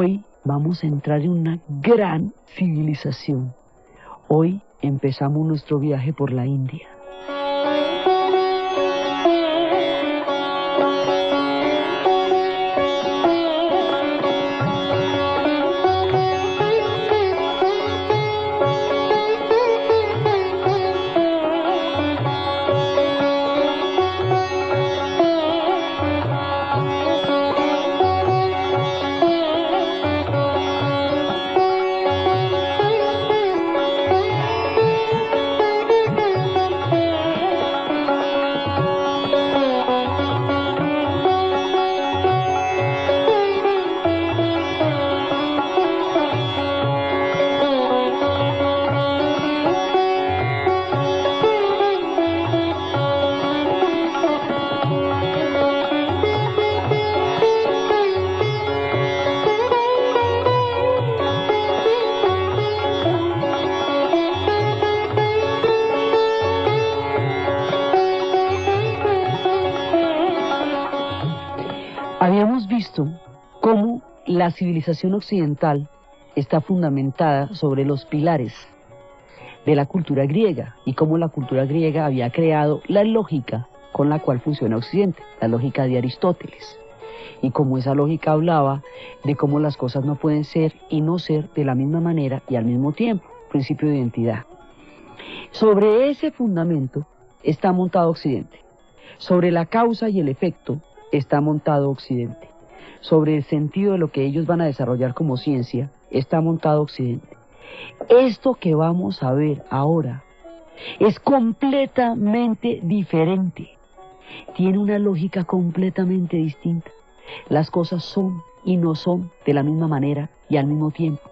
Hoy vamos a entrar en una gran civilización. Hoy empezamos nuestro viaje por la India. Habíamos visto cómo la civilización occidental está fundamentada sobre los pilares de la cultura griega y cómo la cultura griega había creado la lógica con la cual funciona Occidente, la lógica de Aristóteles, y cómo esa lógica hablaba de cómo las cosas no pueden ser y no ser de la misma manera y al mismo tiempo, principio de identidad. Sobre ese fundamento está montado Occidente, sobre la causa y el efecto está montado Occidente. Sobre el sentido de lo que ellos van a desarrollar como ciencia, está montado Occidente. Esto que vamos a ver ahora es completamente diferente. Tiene una lógica completamente distinta. Las cosas son y no son de la misma manera y al mismo tiempo.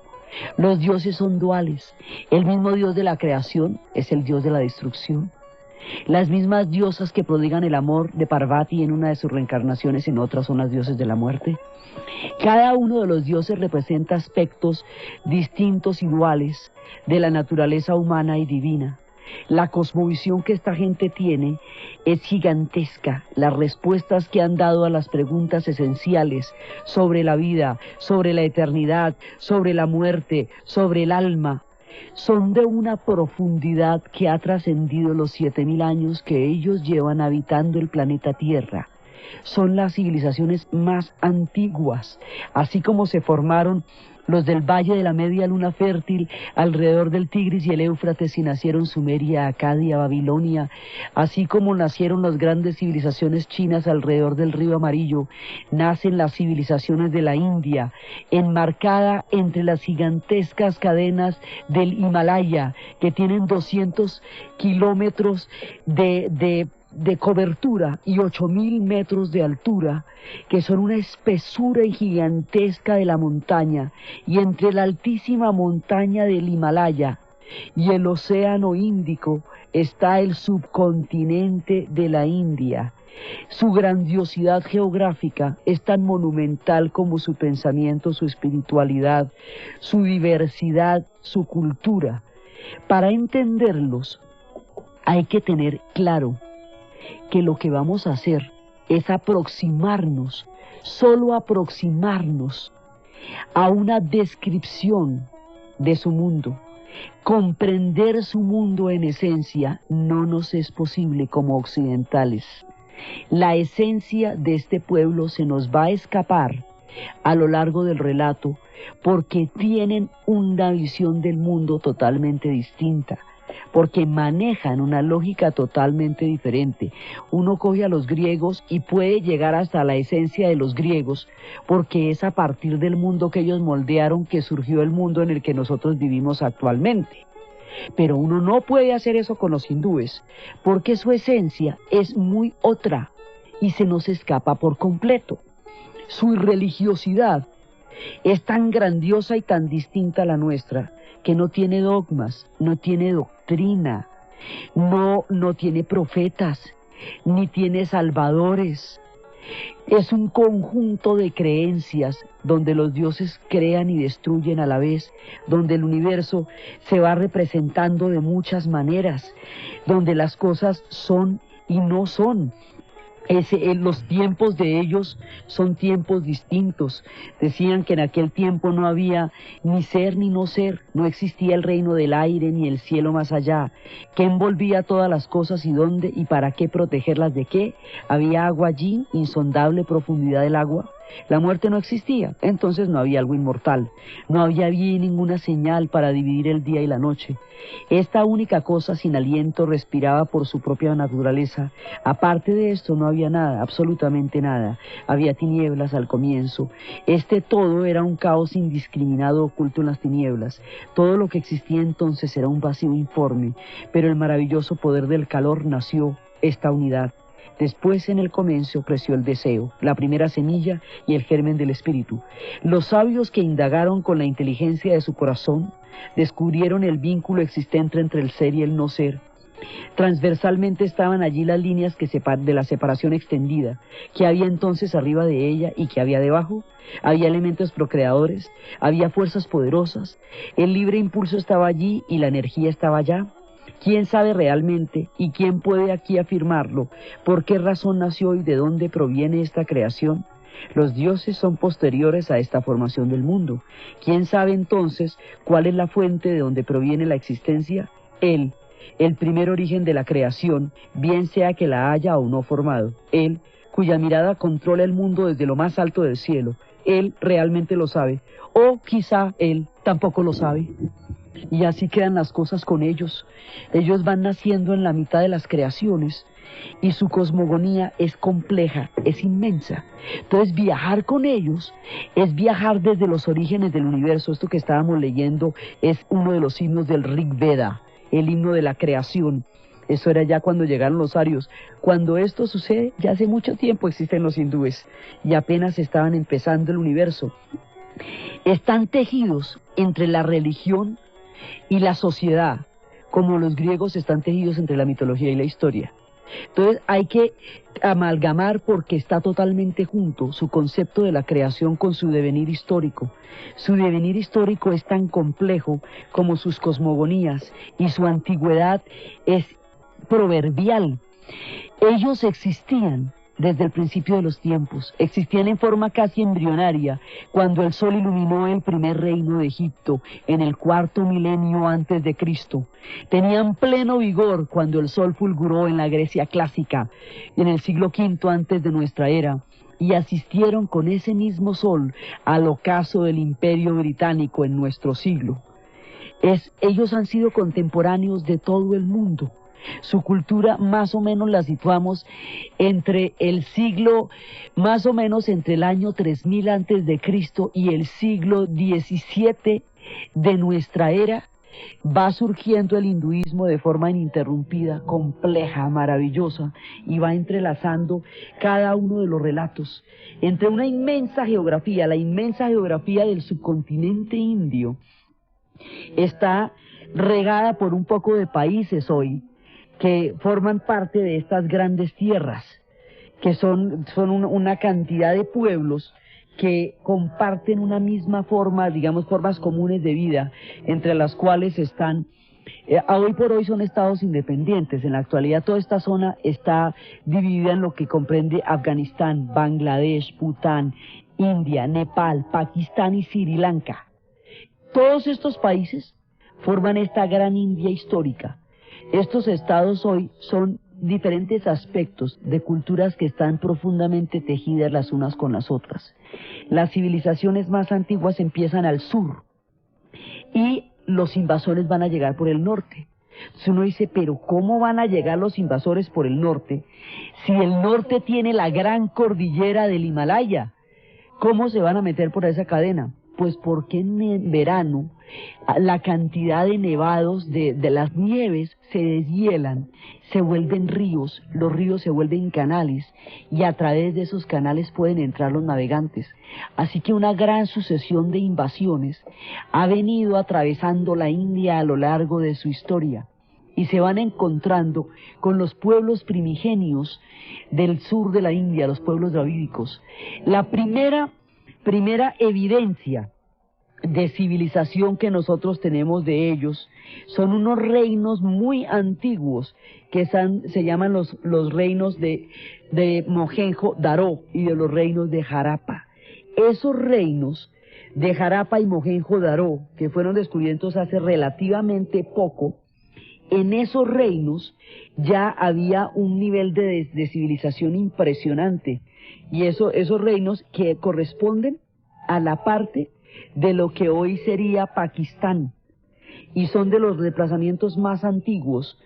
Los dioses son duales. El mismo Dios de la creación es el Dios de la destrucción. Las mismas diosas que prodigan el amor de Parvati en una de sus reencarnaciones, en otras son las dioses de la muerte. Cada uno de los dioses representa aspectos distintos y duales de la naturaleza humana y divina. La cosmovisión que esta gente tiene es gigantesca. Las respuestas que han dado a las preguntas esenciales sobre la vida, sobre la eternidad, sobre la muerte, sobre el alma, son de una profundidad que ha trascendido los 7000 años que ellos llevan habitando el planeta Tierra. Son las civilizaciones más antiguas, así como se formaron los del Valle de la Media Luna Fértil, alrededor del Tigris y el Éufrates, y nacieron Sumeria, Acadia, Babilonia, así como nacieron las grandes civilizaciones chinas alrededor del Río Amarillo, nacen las civilizaciones de la India, enmarcada entre las gigantescas cadenas del Himalaya, que tienen 200 kilómetros de cobertura y 8000 metros de altura, que son una espesura gigantesca de la montaña, y entre la altísima montaña del Himalaya y el océano Índico está el subcontinente de la India. Su grandiosidad geográfica es tan monumental como su pensamiento, su espiritualidad, su diversidad, su cultura. Para entenderlos hay que tener claro que lo que vamos a hacer es aproximarnos, solo aproximarnos a una descripción de su mundo. Comprender su mundo en esencia no nos es posible como occidentales. La esencia de este pueblo se nos va a escapar a lo largo del relato porque tienen una visión del mundo totalmente distinta, porque manejan una lógica totalmente diferente. Uno coge a los griegos y puede llegar hasta la esencia de los griegos, porque es a partir del mundo que ellos moldearon que surgió el mundo en el que nosotros vivimos actualmente. Pero uno no puede hacer eso con los hindúes, porque su esencia es muy otra y se nos escapa por completo. Su religiosidad es tan grandiosa y tan distinta a la nuestra, que no tiene dogmas, no tiene doctrina, no tiene profetas, ni tiene salvadores. Es un conjunto de creencias donde los dioses crean y destruyen a la vez, donde el universo se va representando de muchas maneras, donde las cosas son y no son. Los tiempos de ellos son tiempos distintos. Decían que en aquel tiempo no había ni ser ni no ser, no existía el reino del aire ni el cielo más allá. ¿Qué envolvía todas las cosas y dónde y para qué protegerlas de qué? ¿Había agua allí, insondable profundidad del agua? La muerte no existía, entonces no había algo inmortal, no había ninguna señal para dividir el día y la noche. Esta única cosa sin aliento respiraba por su propia naturaleza. Aparte de esto no había nada, absolutamente nada. Había tinieblas al comienzo. Este todo era un caos indiscriminado oculto en las tinieblas. Todo lo que existía entonces era un vacío informe, pero el maravilloso poder del calor nació esta unidad. Después en el comienzo creció el deseo, la primera semilla y el germen del espíritu. Los sabios que indagaron con la inteligencia de su corazón descubrieron el vínculo existente entre el ser y el no ser. Transversalmente estaban allí las líneas de la separación extendida, que había entonces arriba de ella y que había debajo. Había elementos procreadores, había fuerzas poderosas, el libre impulso estaba allí y la energía estaba allá. ¿Quién sabe realmente y quién puede aquí afirmarlo? ¿Por qué razón nació y de dónde proviene esta creación? Los dioses son posteriores a esta formación del mundo. ¿Quién sabe entonces cuál es la fuente de donde proviene la existencia? Él, el primer origen de la creación, bien sea que la haya o no formado. Él, cuya mirada controla el mundo desde lo más alto del cielo. Él realmente lo sabe. O quizá él tampoco lo sabe. Y así quedan las cosas con ellos. Ellos van naciendo en la mitad de las creaciones y su cosmogonía es compleja, es inmensa. Entonces viajar con ellos es viajar desde los orígenes del universo. Esto que estábamos leyendo es uno de los himnos del Rig Veda, el himno de la creación. Eso era ya cuando llegaron los arios. Cuando esto sucede, ya hace mucho tiempo existen los hindúes y apenas estaban empezando el universo. Están tejidos entre la religión y la sociedad, como los griegos están tejidos entre la mitología y la historia. Entonces hay que amalgamar porque está totalmente junto su concepto de la creación con su devenir histórico. Su devenir histórico es tan complejo como sus cosmogonías y su antigüedad es proverbial. Ellos existían desde el principio de los tiempos, existían en forma casi embrionaria cuando el sol iluminó el primer reino de Egipto en el 4.º milenio antes de Cristo. Tenían pleno vigor cuando el sol fulguró en la Grecia clásica en el siglo V antes de nuestra era y asistieron con ese mismo sol al ocaso del Imperio Británico en nuestro siglo. Ellos han sido contemporáneos de todo el mundo. Su cultura más o menos la situamos entre el siglo, más o menos entre el año 3000 antes de Cristo y el siglo XVII de nuestra era. Va surgiendo el hinduismo de forma ininterrumpida, compleja, maravillosa, y va entrelazando cada uno de los relatos entre una inmensa geografía. La inmensa geografía del subcontinente indio está regada por un poco de países hoy que forman parte de estas grandes tierras, que son una cantidad de pueblos que comparten una misma forma, digamos, formas comunes de vida, entre las cuales están, hoy por hoy son estados independientes. En la actualidad toda esta zona está dividida en lo que comprende Afganistán, Bangladesh, Bután, India, Nepal, Pakistán y Sri Lanka. Todos estos países forman esta gran India histórica. Estos estados hoy son diferentes aspectos de culturas que están profundamente tejidas las unas con las otras. Las civilizaciones más antiguas empiezan al sur y los invasores van a llegar por el norte. Entonces uno dice, pero ¿cómo van a llegar los invasores por el norte si el norte tiene la gran cordillera del Himalaya? ¿Cómo se van a meter por esa cadena? Pues porque en verano la cantidad de nevados de las nieves se deshielan, se vuelven ríos, los ríos se vuelven canales y a través de esos canales pueden entrar los navegantes. Así que una gran sucesión de invasiones ha venido atravesando la India a lo largo de su historia y se van encontrando con los pueblos primigenios del sur de la India, los pueblos dravídicos. La primera evidencia de civilización que nosotros tenemos de ellos son unos reinos muy antiguos que se llaman los reinos de Mohenjo-Daro y de los reinos de Harappa. Esos reinos de Harappa y Mohenjo-Daro, que fueron descubiertos hace relativamente poco, en esos reinos ya había un nivel de civilización impresionante, y esos reinos que corresponden a la parte de lo que hoy sería Pakistán, y son de los desplazamientos más antiguos,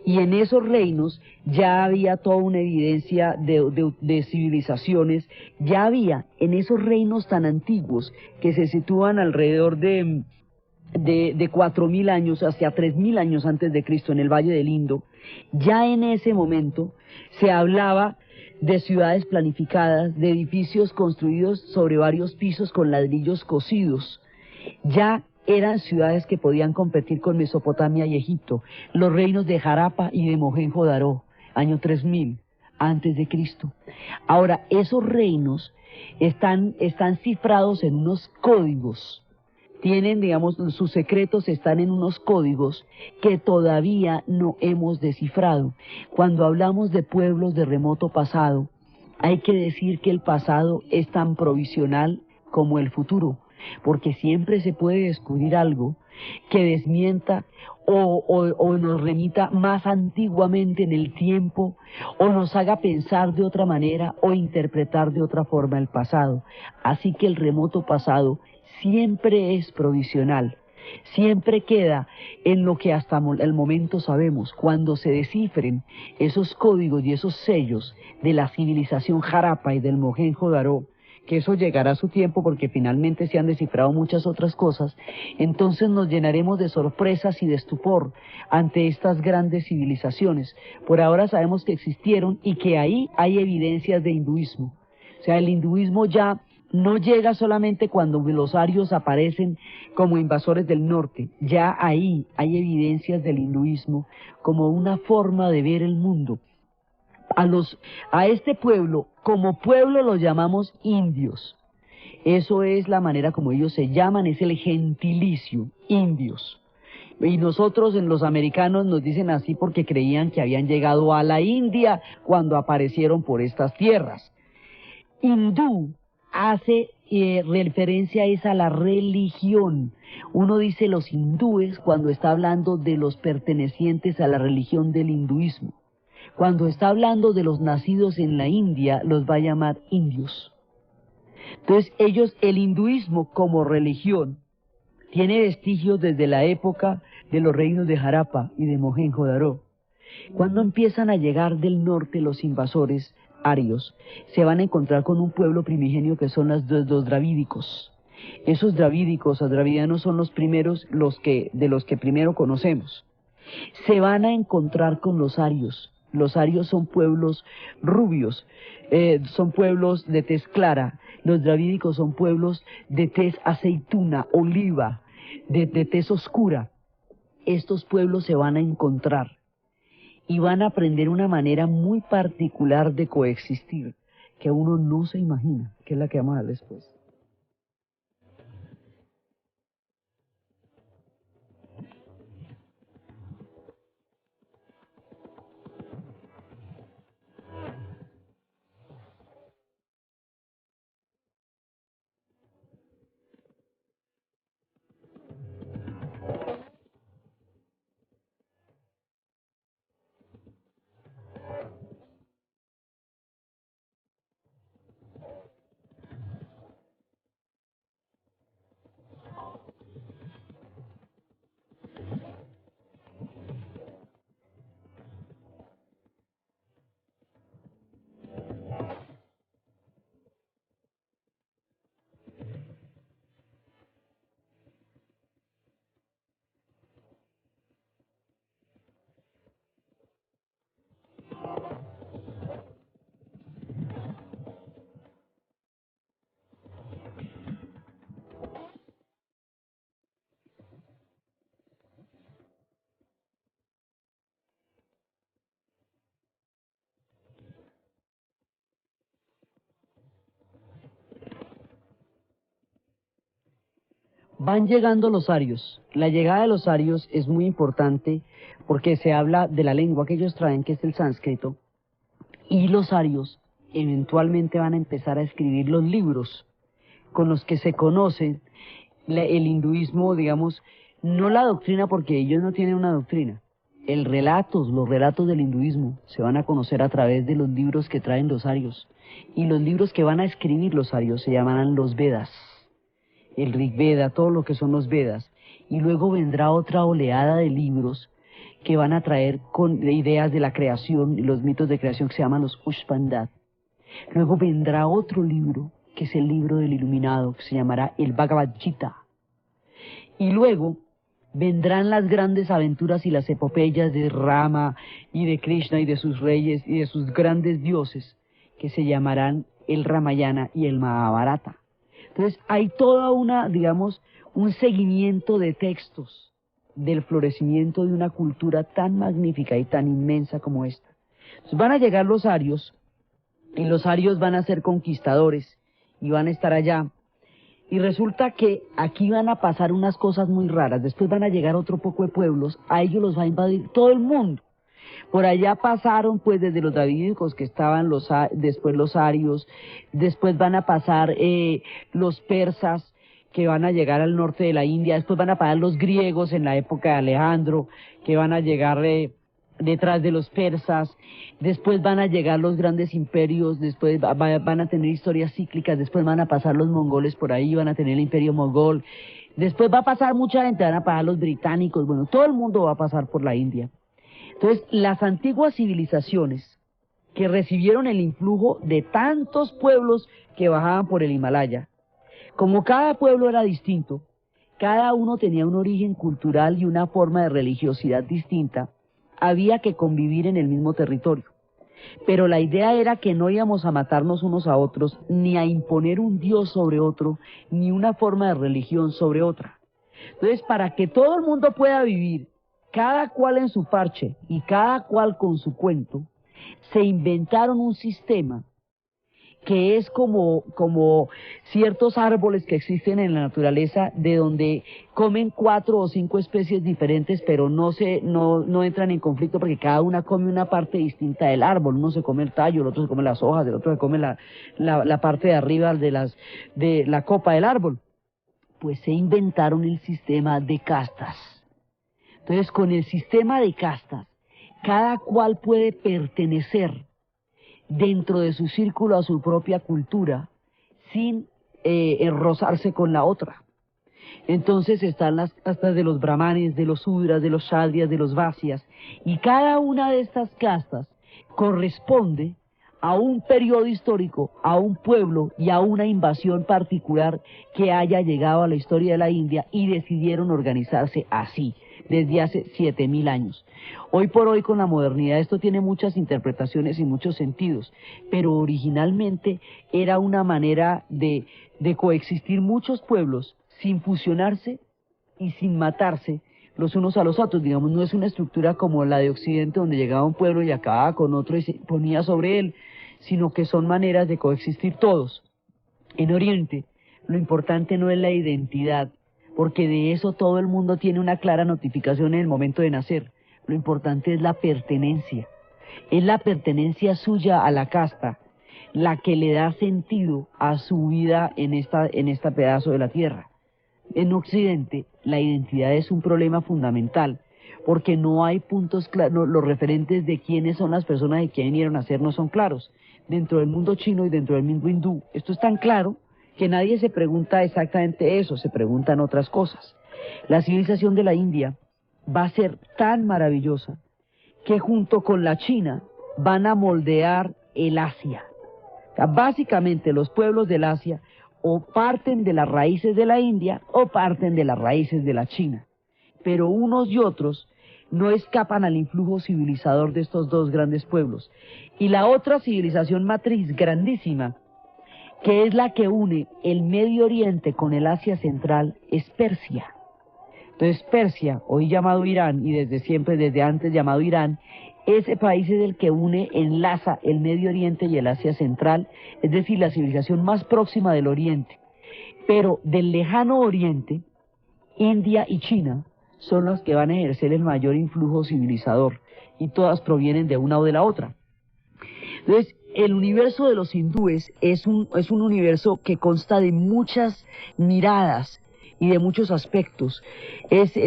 y en esos reinos ya había toda una evidencia de civilizaciones, ya había en esos reinos tan antiguos que se sitúan alrededor de 4.000 años, hacia 3.000 años antes de Cristo, en el Valle del Indo, ya en ese momento se hablaba de ciudades planificadas, de edificios construidos sobre varios pisos con ladrillos cocidos. Ya eran ciudades que podían competir con Mesopotamia y Egipto, los reinos de Harappa y de Mohenjo-Daro, año 3000 antes de Cristo. Ahora, esos reinos están cifrados en unos códigos. Tienen, digamos, sus secretos están en unos códigos que todavía no hemos descifrado. Cuando hablamos de pueblos de remoto pasado, hay que decir que el pasado es tan provisional como el futuro, porque siempre se puede descubrir algo que desmienta o nos remita más antiguamente en el tiempo, o nos haga pensar de otra manera o interpretar de otra forma el pasado. Así que el remoto pasado siempre es provisional, siempre queda en lo que hasta el momento sabemos. Cuando se descifren esos códigos y esos sellos de la civilización Harappa y del Mohenjo-Daro, que eso llegará a su tiempo porque finalmente se han descifrado muchas otras cosas, entonces nos llenaremos de sorpresas y de estupor ante estas grandes civilizaciones. Por ahora sabemos que existieron y que ahí hay evidencias de hinduismo. O sea, el hinduismo ya no llega solamente cuando los arios aparecen como invasores del norte, ya ahí hay evidencias del hinduismo como una forma de ver el mundo. A este pueblo, como pueblo lo llamamos indios. Eso es la manera como ellos se llaman, es el gentilicio, indios. Y nosotros, en los americanos, nos dicen así porque creían que habían llegado a la India cuando aparecieron por estas tierras. Hindú hace referencia es a la religión. Uno dice los hindúes cuando está hablando de los pertenecientes a la religión del hinduismo. Cuando está hablando de los nacidos en la India, los va a llamar indios. Entonces ellos, el hinduismo como religión, tiene vestigios desde la época de los reinos de Harappa y de Mohenjo-Daro. Cuando empiezan a llegar del norte los invasores arios, se van a encontrar con un pueblo primigenio que son los dravídicos. Esos dravídicos o dravidianos son los primeros, de los que primero conocemos. Se van a encontrar con los arios. Los arios son pueblos rubios, son pueblos de tez clara. Los dravídicos son pueblos de tez aceituna, oliva, de tez oscura. Estos pueblos se van a encontrar y van a aprender una manera muy particular de coexistir, que uno no se imagina, que es la que vamos a ver después. Van llegando los arios. La llegada de los arios es muy importante porque se habla de la lengua que ellos traen, que es el sánscrito, y los arios eventualmente van a empezar a escribir los libros con los que se conoce el hinduismo, digamos, no la doctrina, porque ellos no tienen una doctrina. Los relatos del hinduismo se van a conocer a través de los libros que traen los arios. Y los libros que van a escribir los arios se llamarán los Vedas. El Rig Veda, todo lo que son los Vedas. Y luego vendrá otra oleada de libros que van a traer con ideas de la creación, los mitos de creación que se llaman los Ushpandat. Luego vendrá otro libro, que es el libro del iluminado, que se llamará el Bhagavad Gita. Y luego vendrán las grandes aventuras y las epopeyas de Rama y de Krishna y de sus reyes y de sus grandes dioses, que se llamarán el Ramayana y el Mahabharata. Entonces hay toda un seguimiento de textos del florecimiento de una cultura tan magnífica y tan inmensa como esta. Entonces van a llegar los arios, y los arios van a ser conquistadores, y van a estar allá. Y resulta que aquí van a pasar unas cosas muy raras. Después van a llegar otro poco de pueblos, a ellos los va a invadir todo el mundo. Por allá pasaron pues desde los davídicos, que estaban después los arios, después van a pasar los persas, que van a llegar al norte de la India, después van a pasar los griegos en la época de Alejandro, que van a llegar detrás de los persas, después van a llegar los grandes imperios, después van a tener historias cíclicas, después van a pasar los mongoles por ahí, van a tener el imperio mogol, después va a pasar mucha gente, van a pasar los británicos, bueno, todo el mundo va a pasar por la India. Entonces, las antiguas civilizaciones que recibieron el influjo de tantos pueblos que bajaban por el Himalaya, como cada pueblo era distinto, cada uno tenía un origen cultural y una forma de religiosidad distinta, había que convivir en el mismo territorio. Pero la idea era que no íbamos a matarnos unos a otros, ni a imponer un dios sobre otro, ni una forma de religión sobre otra. Entonces, para que todo el mundo pueda vivir, cada cual en su parche y cada cual con su cuento, se inventaron un sistema que es como ciertos árboles que existen en la naturaleza, de donde comen 4 o 5 especies diferentes, pero no entran en conflicto porque cada una come una parte distinta del árbol. Uno se come el tallo, el otro se come las hojas, el otro se come la parte de arriba de la copa del árbol. Pues se inventaron el sistema de castas. Entonces, con el sistema de castas, cada cual puede pertenecer dentro de su círculo a su propia cultura, sin enrosarse con la otra. Entonces están las castas de los brahmanes, de los sudras, de los kshatriyas, de los vaisyas, y cada una de estas castas corresponde a un periodo histórico, a un pueblo y a una invasión particular que haya llegado a la historia de la India, y decidieron organizarse así desde hace 7000 años. Hoy por hoy, con la modernidad, esto tiene muchas interpretaciones y muchos sentidos, pero originalmente era una manera de coexistir muchos pueblos sin fusionarse y sin matarse los unos a los otros. Digamos, no es una estructura como la de Occidente, donde llegaba un pueblo y acababa con otro y se ponía sobre él, sino que son maneras de coexistir todos. En Oriente, lo importante no es la identidad, porque de eso todo el mundo tiene una clara notificación en el momento de nacer. Lo importante es la pertenencia. Es la pertenencia suya a la casta la que le da sentido a su vida en esta pedazo de la tierra. En Occidente, la identidad es un problema fundamental, porque no hay puntos claros, los referentes de quiénes son las personas y quién vinieron a ser no son claros. Dentro del mundo chino y dentro del mundo hindú, esto es tan claro que nadie se pregunta exactamente eso, se preguntan otras cosas. La civilización de la India va a ser tan maravillosa que junto con la China van a moldear el Asia. O sea, básicamente los pueblos del Asia o parten de las raíces de la India o parten de las raíces de la China, pero unos y otros no escapan al influjo civilizador de estos dos grandes pueblos. Y la otra civilización matriz grandísima, que es la que une el Medio Oriente con el Asia Central, es Persia. Entonces Persia, hoy llamado Irán, y desde siempre, desde antes llamado Irán, ese país es el que enlaza el Medio Oriente y el Asia Central, es decir, la civilización más próxima del Oriente. Pero del lejano Oriente India y China son las que van a ejercer el mayor influjo civilizador, y todas provienen de una o de la otra. Entonces, el universo de los hindúes es un universo que consta de muchas miradas y de muchos aspectos.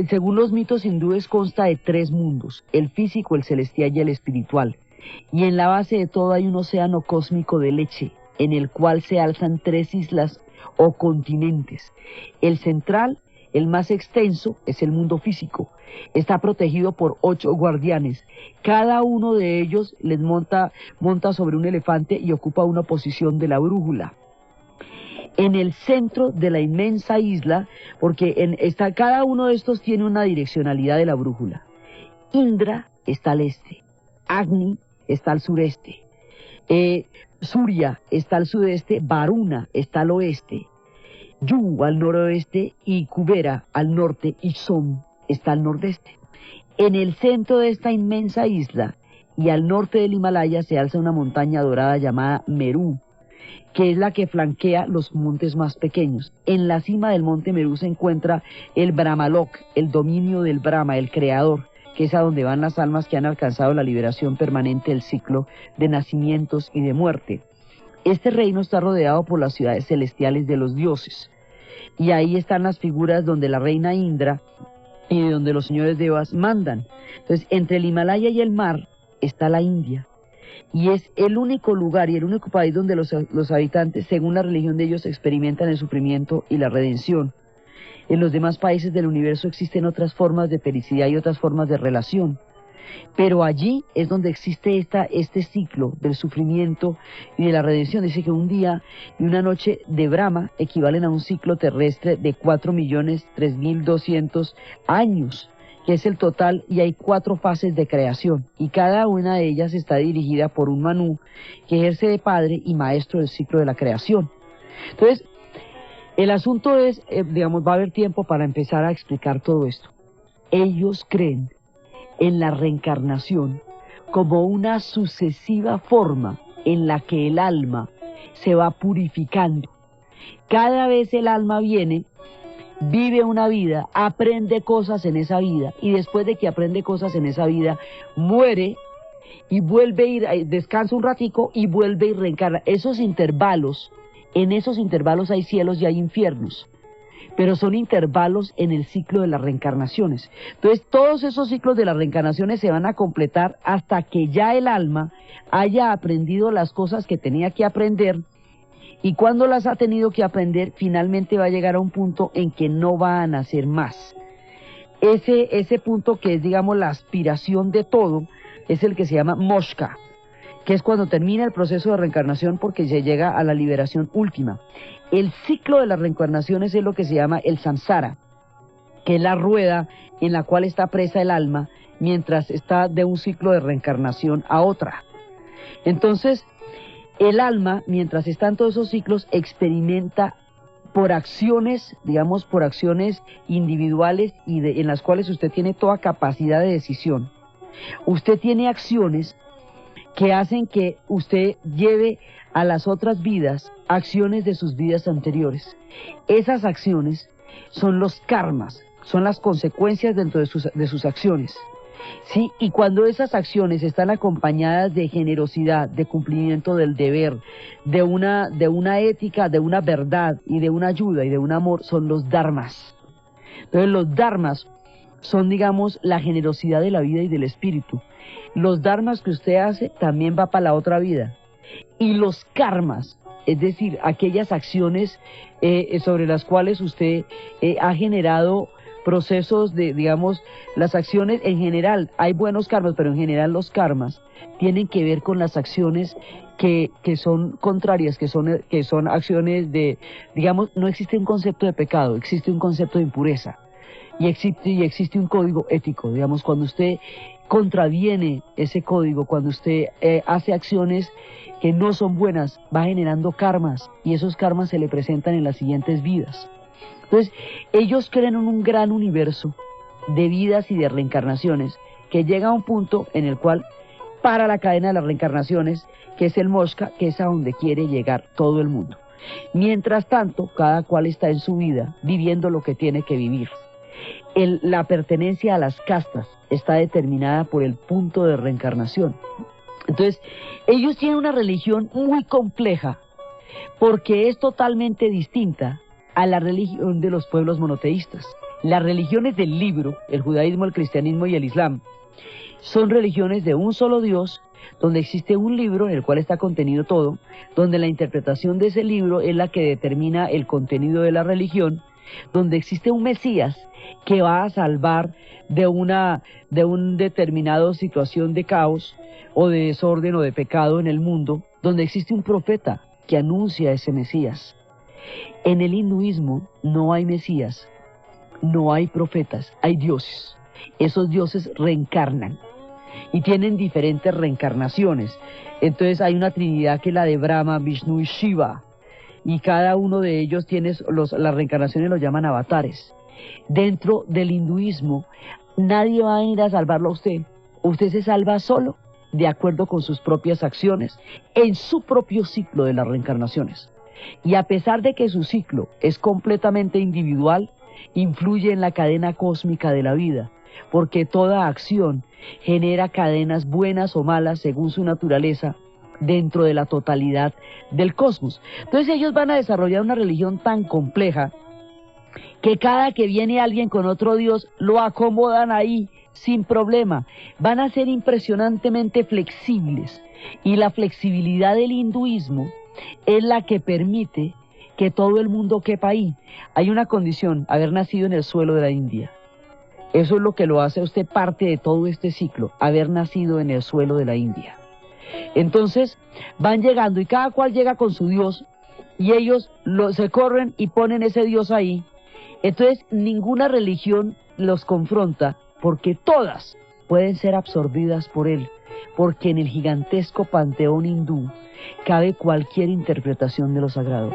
Según los mitos hindúes, consta de 3 mundos: el físico, el celestial y el espiritual. Y en la base de todo hay un océano cósmico de leche, en el cual se alzan 3 islas o continentes. El central, el más extenso, es el mundo físico. Está protegido por 8 guardianes. Cada uno de ellos monta sobre un elefante y ocupa una posición de la brújula. En el centro de la inmensa isla, porque cada uno de estos tiene una direccionalidad de la brújula. Indra está al este, Agni está al sureste, Surya está al sudeste, Varuna está al oeste, Yu al noroeste y Kubera al norte, y Som está al nordeste. En el centro de esta inmensa isla y al norte del Himalaya se alza una montaña dorada llamada Meru, que es la que flanquea los montes más pequeños. En la cima del monte Meru se encuentra el Brahmalok, el dominio del Brahma, el creador, que es a donde van las almas que han alcanzado la liberación permanente del ciclo de nacimientos y de muerte. Este reino está rodeado por las ciudades celestiales de los dioses, y ahí están las figuras donde la reina Indra y donde los señores devas mandan. Entonces, entre el Himalaya y el mar está la India, y es el único lugar y el único país donde los habitantes, según la religión de ellos, experimentan el sufrimiento y la redención. En los demás países del universo existen otras formas de felicidad y otras formas de relación, pero allí es donde existe este ciclo del sufrimiento y de la redención. Dice que un día y una noche de Brahma equivalen a un ciclo terrestre de 4.003.200 años, que es el total, y hay 4 fases de creación, y cada una de ellas está dirigida por un Manu, que ejerce de padre y maestro del ciclo de la creación. Entonces, el asunto es, va a haber tiempo para empezar a explicar todo esto. Ellos creen en la reencarnación como una sucesiva forma en la que el alma se va purificando. Cada vez el alma viene, vive una vida, aprende cosas en esa vida, y después de que aprende cosas en esa vida, muere y vuelve a ir, descansa un ratico y vuelve y reencarna. En esos intervalos hay cielos y hay infiernos, pero son intervalos en el ciclo de las reencarnaciones. Entonces, todos esos ciclos de las reencarnaciones se van a completar hasta que ya el alma haya aprendido las cosas que tenía que aprender, y cuando las ha tenido que aprender, finalmente va a llegar a un punto en que no va a nacer más. Ese punto, que es, digamos, la aspiración de todo, es el que se llama Moksha, que es cuando termina el proceso de reencarnación, porque se llega a la liberación última. El ciclo de las reencarnaciones es lo que se llama el samsara, que es la rueda en la cual está presa el alma mientras está de un ciclo de reencarnación a otra. Entonces, el alma, mientras está en todos esos ciclos, experimenta por acciones, por acciones individuales y en las cuales usted tiene toda capacidad de decisión. Usted tiene acciones que hacen que usted lleve a las otras vidas acciones de sus vidas anteriores. Esas acciones son los karmas, son las consecuencias dentro de sus acciones. ¿Sí? Y cuando esas acciones están acompañadas de generosidad, de cumplimiento del deber, de una ética, de una verdad y de una ayuda y de un amor, son los dharmas. Entonces, los dharmas son, la generosidad de la vida y del espíritu. Los dharmas que usted hace también va para la otra vida. Y los karmas, es decir, aquellas acciones sobre las cuales usted ha generado procesos de, las acciones en general, hay buenos karmas, pero en general los karmas tienen que ver con las acciones que son contrarias, que son acciones de, no existe un concepto de pecado, existe un concepto de impureza. Y existe un código ético, cuando usted contraviene ese código, cuando usted hace acciones que no son buenas, va generando karmas, y esos karmas se le presentan en las siguientes vidas. Entonces, ellos creen en un gran universo de vidas y de reencarnaciones, que llega a un punto en el cual para la cadena de las reencarnaciones, que es el Moksha, que es a donde quiere llegar todo el mundo. Mientras tanto, cada cual está en su vida, viviendo lo que tiene que vivir. La pertenencia a las castas está determinada por el punto de reencarnación. Entonces, ellos tienen una religión muy compleja porque es totalmente distinta a la religión de los pueblos monoteístas. Las religiones del libro, el judaísmo, el cristianismo y el islam, son religiones de un solo Dios, donde existe un libro en el cual está contenido todo, donde la interpretación de ese libro es la que determina el contenido de la religión, donde existe un Mesías que va a salvar de una determinada situación de caos o de desorden o de pecado en el mundo, donde existe un profeta que anuncia ese Mesías. En el hinduismo no hay Mesías, no hay profetas, hay dioses. Esos dioses reencarnan y tienen diferentes reencarnaciones. Entonces hay una trinidad que es la de Brahma, Vishnu y Shiva, y cada uno de ellos tiene las reencarnaciones, los llaman avatares. Dentro del hinduismo nadie va a venir a salvarlo a usted. Usted se salva solo, de acuerdo con sus propias acciones, en su propio ciclo de las reencarnaciones. Y a pesar de que su ciclo es completamente individual, influye en la cadena cósmica de la vida, porque toda acción genera cadenas buenas o malas según su naturaleza dentro de la totalidad del cosmos. Entonces ellos van a desarrollar una religión tan compleja que cada que viene alguien con otro Dios lo acomodan ahí sin problema. Van a ser impresionantemente flexibles, y la flexibilidad del hinduismo es la que permite que todo el mundo quepa ahí. Hay una condición: haber nacido en el suelo de la India. Eso es lo que lo hace a usted parte de todo este ciclo, haber nacido en el suelo de la India. Entonces van llegando y cada cual llega con su Dios, y ellos se corren y ponen ese Dios ahí. Entonces ninguna religión los confronta, porque todas pueden ser absorbidas por él, porque en el gigantesco panteón hindú cabe cualquier interpretación de lo sagrado.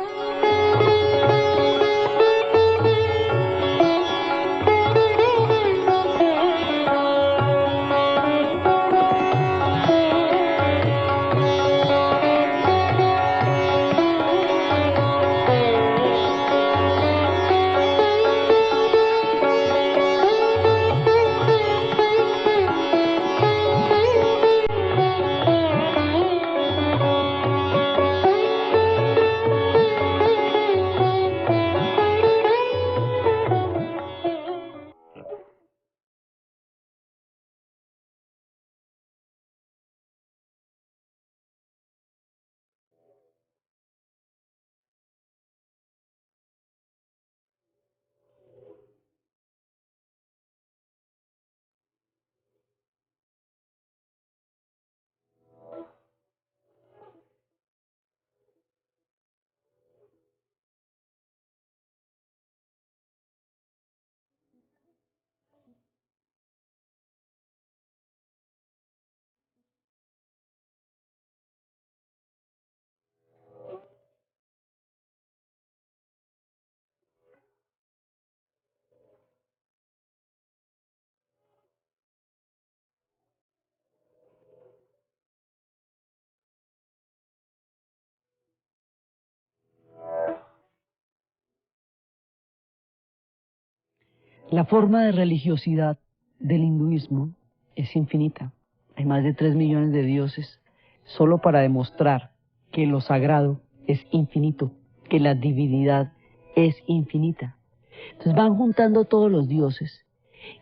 La forma de religiosidad del hinduismo es infinita. Hay más de 3 millones de dioses, solo para demostrar que lo sagrado es infinito, que la divinidad es infinita. Entonces van juntando todos los dioses.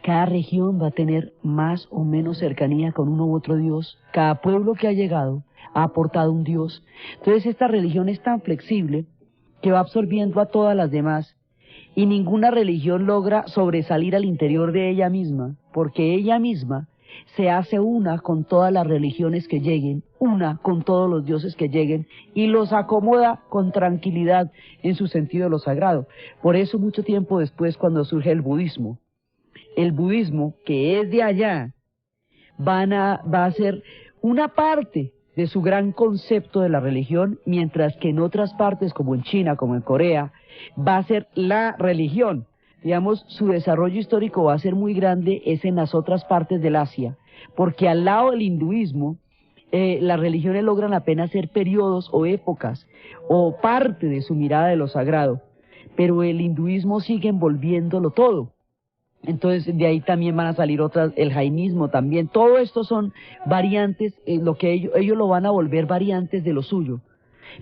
Cada región va a tener más o menos cercanía con uno u otro dios. Cada pueblo que ha llegado ha aportado un dios. Entonces esta religión es tan flexible que va absorbiendo a todas las demás, y ninguna religión logra sobresalir al interior de ella misma, porque ella misma se hace una con todas las religiones que lleguen, una con todos los dioses que lleguen, y los acomoda con tranquilidad en su sentido de lo sagrado. Por eso mucho tiempo después, cuando surge el budismo, que es de allá, va a ser una parte de su gran concepto de la religión, mientras que en otras partes, como en China, como en Corea, va a ser la religión. Digamos, su desarrollo histórico va a ser muy grande es en las otras partes del Asia, porque al lado del hinduismo, las religiones logran apenas ser periodos o épocas, o parte de su mirada de lo sagrado, pero el hinduismo sigue envolviéndolo todo. Entonces de ahí también van a salir otras, el jainismo también, todo esto son variantes, lo que ellos lo van a volver variantes de lo suyo,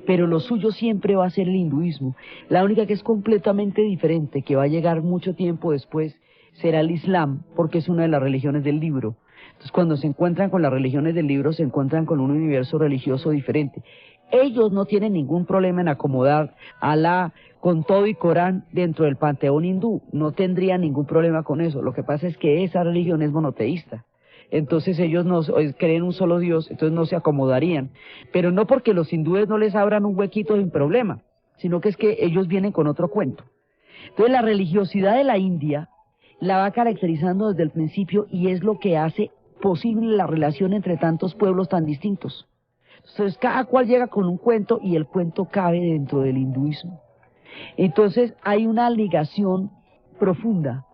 pero lo suyo siempre va a ser el hinduismo. La única que es completamente diferente, que va a llegar mucho tiempo después, será el islam, porque es una de las religiones del libro. Entonces cuando se encuentran con las religiones del libro, se encuentran con un universo religioso diferente. Ellos no tienen ningún problema en acomodar a Alá con todo y Corán dentro del panteón hindú, no tendrían ningún problema con eso. Lo que pasa es que esa religión es monoteísta. Entonces ellos no creen un solo Dios, entonces no se acomodarían. Pero no porque los hindúes no les abran un huequito sin problema, sino que es que ellos vienen con otro cuento. Entonces la religiosidad de la India la va caracterizando desde el principio y es lo que hace posible la relación entre tantos pueblos tan distintos. Entonces cada cual llega con un cuento y el cuento cabe dentro del hinduismo. Entonces hay una ligación profunda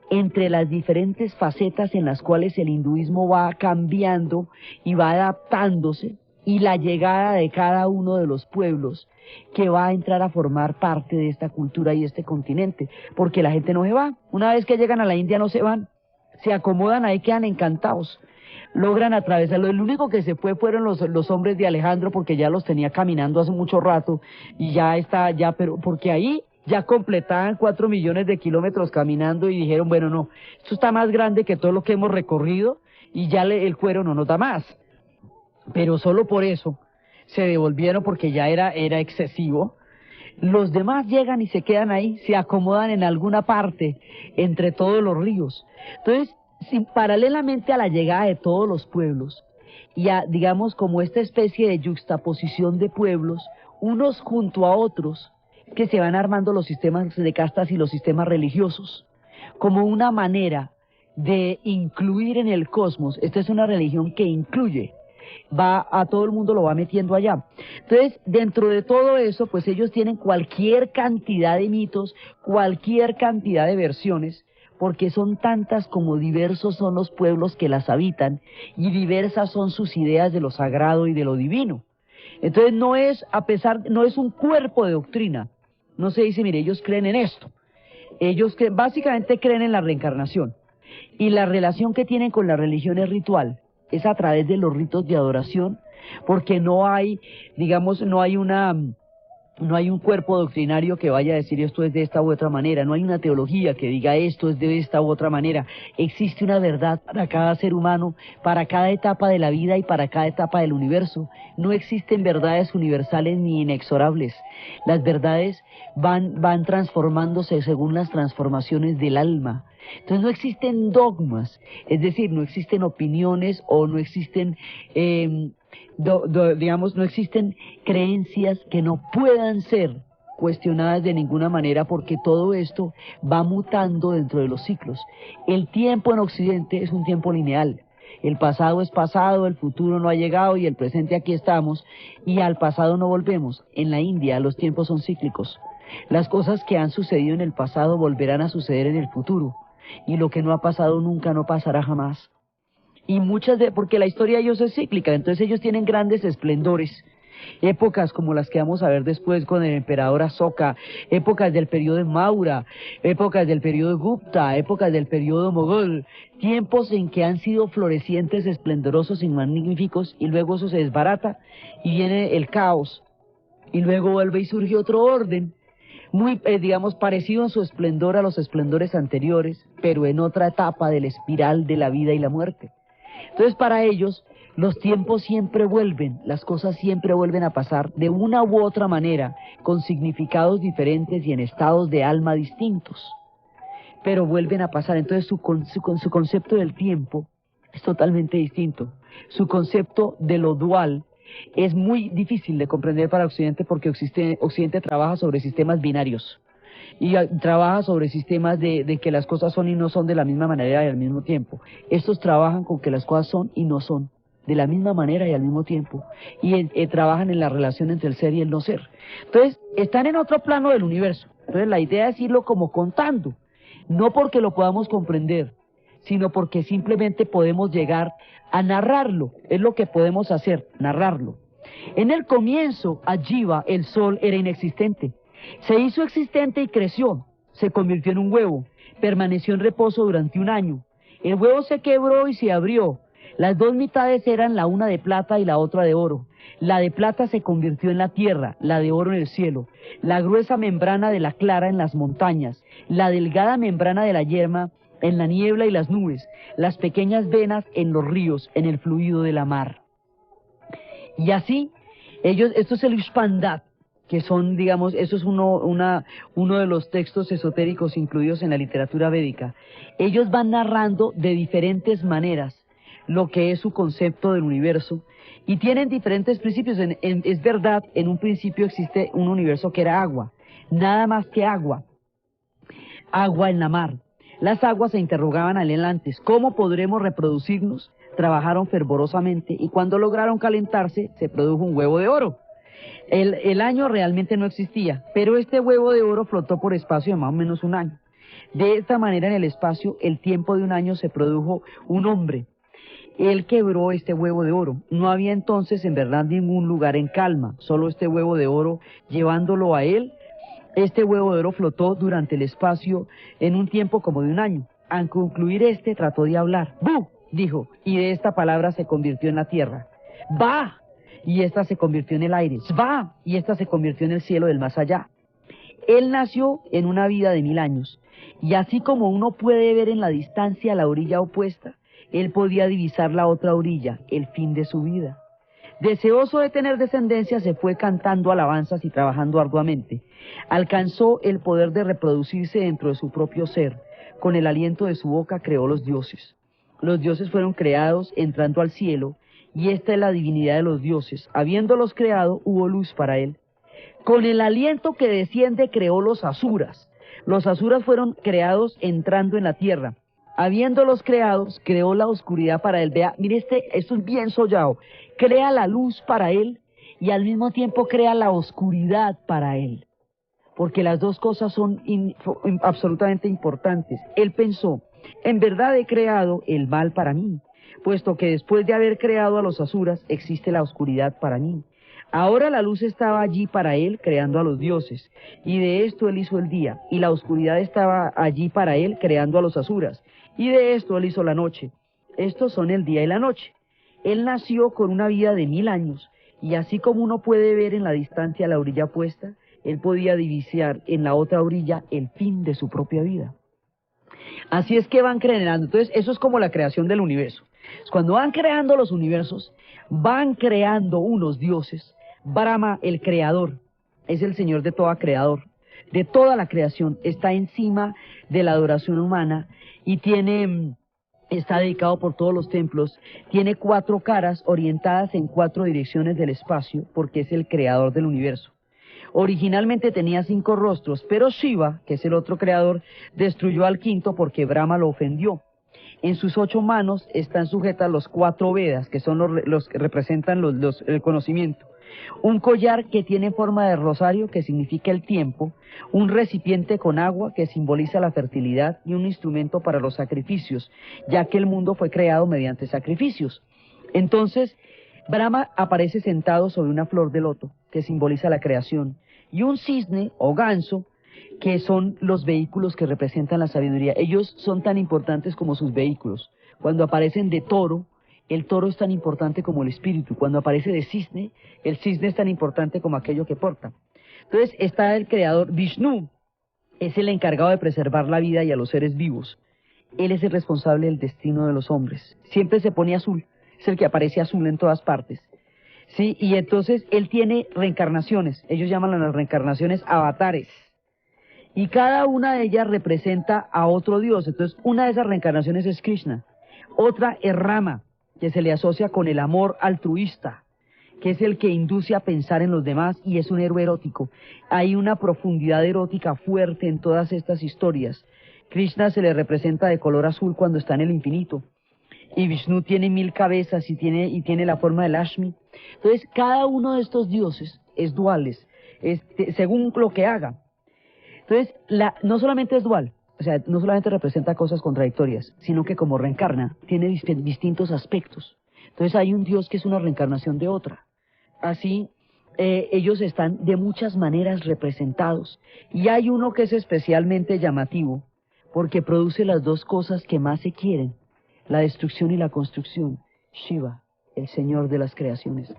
entre las diferentes facetas en las cuales el hinduismo va cambiando y va adaptándose, y la llegada de cada uno de los pueblos que va a entrar a formar parte de esta cultura y este continente, porque la gente no se va. Una vez que llegan a la India no se van, se acomodan ahí, quedan encantados, logran atravesarlo. El único que se fue fueron los hombres de Alejandro, porque ya los tenía caminando hace mucho rato, y ya está, ya, pero porque ahí ya completaban 4 millones de kilómetros caminando y dijeron, bueno, no, esto está más grande que todo lo que hemos recorrido y ya el cuero no nos da más. Pero solo por eso se devolvieron, porque ya era excesivo. Los demás llegan y se quedan ahí, se acomodan en alguna parte entre todos los ríos. Entonces, paralelamente a la llegada de todos los pueblos, y a, digamos, como esta especie de yuxtaposición de pueblos, unos junto a otros, que se van armando los sistemas de castas y los sistemas religiosos, como una manera de incluir en el cosmos. Esta es una religión que incluye, va a todo el mundo, lo va metiendo allá. Entonces, dentro de todo eso, pues ellos tienen cualquier cantidad de mitos, cualquier cantidad de versiones, porque son tantas como diversos son los pueblos que las habitan, y diversas son sus ideas de lo sagrado y de lo divino. Entonces no es, no es un cuerpo de doctrina, no se dice, mire, ellos creen en esto, ellos básicamente creen en la reencarnación, y la relación que tienen con la religión es ritual, es a través de los ritos de adoración, porque no hay, digamos, no hay un cuerpo doctrinario que vaya a decir esto es de esta u otra manera, no hay una teología que diga esto es de esta u otra manera. Existe una verdad para cada ser humano, para cada etapa de la vida y para cada etapa del universo. No existen verdades universales ni inexorables. Las verdades van transformándose según las transformaciones del alma. Entonces no existen dogmas, es decir, no existen opiniones o no existen... digamos, no existen creencias que no puedan ser cuestionadas de ninguna manera, porque todo esto va mutando dentro de los ciclos. El tiempo en Occidente es un tiempo lineal. El pasado es pasado, el futuro no ha llegado y el presente aquí estamos, y al pasado no volvemos. En la India los tiempos son cíclicos. Las cosas que han sucedido en el pasado volverán a suceder en el futuro, y lo que no ha pasado nunca no pasará jamás. Y porque la historia de ellos es cíclica, entonces ellos tienen grandes esplendores, épocas como las que vamos a ver después con el emperador Asoka, épocas del periodo de Maurya, épocas del periodo Gupta, épocas del periodo Mogol, tiempos en que han sido florecientes, esplendorosos y magníficos, y luego eso se desbarata y viene el caos, y luego vuelve y surge otro orden, muy, digamos, parecido en su esplendor a los esplendores anteriores, pero en otra etapa de la espiral de la vida y la muerte. Entonces para ellos los tiempos siempre vuelven, las cosas siempre vuelven a pasar de una u otra manera, con significados diferentes y en estados de alma distintos, pero vuelven a pasar. Entonces su concepto del tiempo es totalmente distinto. Su concepto de lo dual es muy difícil de comprender para Occidente, porque Occidente trabaja sobre sistemas binarios. Y trabaja sobre sistemas de que las cosas son y no son de la misma manera y al mismo tiempo. Estos trabajan con que las cosas son y no son de la misma manera y al mismo tiempo. Y trabajan en la relación entre el ser y el no ser. Entonces, están en otro plano del universo. Entonces, la idea es irlo como contando. No porque lo podamos comprender, sino porque simplemente podemos llegar a narrarlo. Es lo que podemos hacer, narrarlo. En el comienzo, Ajiva, el sol, era inexistente. Se hizo existente y creció. se convirtió en un huevo, permaneció en reposo durante 1 año. El huevo se quebró y se abrió. Las dos mitades eran la una de plata y la otra de oro. La de plata se convirtió en la tierra, la de oro en el cielo. La gruesa membrana de la clara en las montañas, la delgada membrana de la yerma en la niebla y las nubes, las pequeñas venas en los ríos, en el fluido de la mar. Y así, esto es el Ushpandat, que son, digamos, eso es uno de los textos esotéricos incluidos en la literatura védica. Ellos van narrando de diferentes maneras lo que es su concepto del universo, y tienen diferentes principios. Es verdad, en un principio existe un universo que era agua, nada más que agua en la mar. Las aguas se interrogaban anhelantes, ¿cómo podremos reproducirnos? Trabajaron fervorosamente, y cuando lograron calentarse, se produjo un huevo de oro. El año realmente no existía, pero este huevo de oro flotó por espacio de más o menos 1 año. De esta manera, en el espacio, el tiempo de 1 año, se produjo un hombre. Él quebró este huevo de oro. No había entonces en verdad ningún lugar en calma, solo este huevo de oro llevándolo a él. Este huevo de oro flotó durante el espacio en un tiempo como de 1 año. Al concluir trató de hablar. ¡Bu! Dijo, y de esta palabra se convirtió en la tierra. ¡Va! Y esta se convirtió en el aire. ¡Va! Y esta se convirtió en el cielo del más allá. Él nació en una vida de 1000 años, y así como uno puede ver en la distancia la orilla opuesta, él podía divisar la otra orilla, el fin de su vida. Deseoso de tener descendencia, se fue cantando alabanzas y trabajando arduamente. Alcanzó el poder de reproducirse dentro de su propio ser. Con el aliento de su boca creó los dioses. Los dioses fueron creados entrando al cielo, y esta es la divinidad de los dioses. Habiéndolos creado, hubo luz para él. Con el aliento que desciende creó los asuras. Los asuras fueron creados entrando en la tierra. Habiéndolos creados, creó la oscuridad para él. Vea, mire, esto es bien sollado. Crea la luz para él y al mismo tiempo crea la oscuridad para él. Porque las dos cosas son absolutamente importantes. Él pensó, en verdad he creado el mal para mí, puesto que después de haber creado a los asuras, existe la oscuridad para mí. Ahora la luz estaba allí para él, creando a los dioses, y de esto él hizo el día, y la oscuridad estaba allí para él, creando a los asuras, y de esto él hizo la noche. Estos son el día y la noche. Él nació con una vida de 1000 años, y así como uno puede ver en la distancia la orilla opuesta, él podía divisar en la otra orilla el fin de su propia vida. Así es que van creando. Entonces, eso es como la creación del universo. Cuando van creando los universos, van creando unos dioses. Brahma, el creador, es el señor de toda la creación, está encima de la adoración humana y está dedicado por todos los templos, tiene 4 caras orientadas en 4 direcciones del espacio, porque es el creador del universo. Originalmente tenía 5 rostros, pero Shiva, que es el otro creador, destruyó al 5.º porque Brahma lo ofendió. En sus 8 manos están sujetas los 4 Vedas, que son los que representan el conocimiento. Un collar que tiene forma de rosario, que significa el tiempo, un recipiente con agua, que simboliza la fertilidad, y un instrumento para los sacrificios, ya que el mundo fue creado mediante sacrificios. Entonces, Brahma aparece sentado sobre una flor de loto, que simboliza la creación, y un cisne o ganso, que son los vehículos que representan la sabiduría. Ellos son tan importantes como sus vehículos. Cuando aparecen de toro, el toro es tan importante como el espíritu. Cuando aparece de cisne, el cisne es tan importante como aquello que porta. Entonces está el creador. Vishnu es el encargado de preservar la vida y a los seres vivos. Él es el responsable del destino de los hombres. Siempre se pone azul, es el que aparece azul en todas partes. Sí, y entonces él tiene reencarnaciones. Ellos llaman a las reencarnaciones avatares. Y cada una de ellas representa a otro dios. Entonces, una de esas reencarnaciones es Krishna. Otra es Rama, que se le asocia con el amor altruista, que es el que induce a pensar en los demás y es un héroe erótico. Hay una profundidad erótica fuerte en todas estas historias. Krishna se le representa de color azul cuando está en el infinito. Y Vishnu tiene 1000 cabezas y tiene la forma de Lakshmi. Entonces, cada uno de estos dioses es duales, según lo que haga. Entonces, no solamente es dual, o sea, no solamente representa cosas contradictorias, sino que como reencarna, tiene distintos aspectos. Entonces hay un Dios que es una reencarnación de otra. Así, ellos están de muchas maneras representados. Y hay uno que es especialmente llamativo, porque produce las dos cosas que más se quieren, la destrucción y la construcción. Shiva, el señor de las creaciones.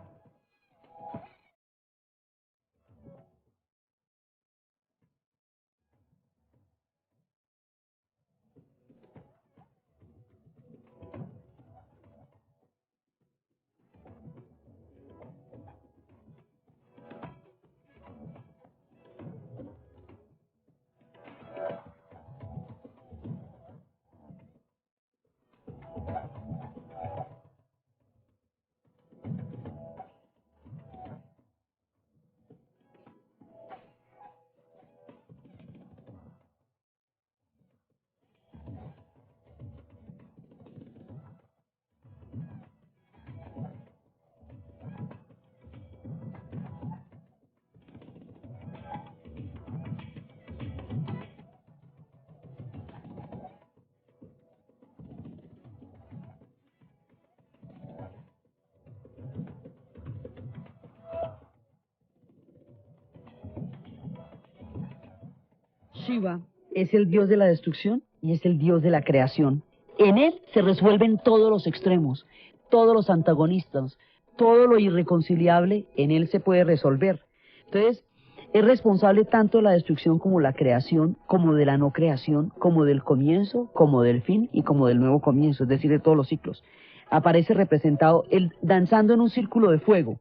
Shiva es el dios de la destrucción y es el dios de la creación. En él se resuelven todos los extremos, todos los antagonistas, todo lo irreconciliable, en él se puede resolver. Entonces, es responsable tanto de la destrucción como la creación, como de la no creación, como del comienzo, como del fin y como del nuevo comienzo, es decir, de todos los ciclos. Aparece representado él danzando en un círculo de fuego.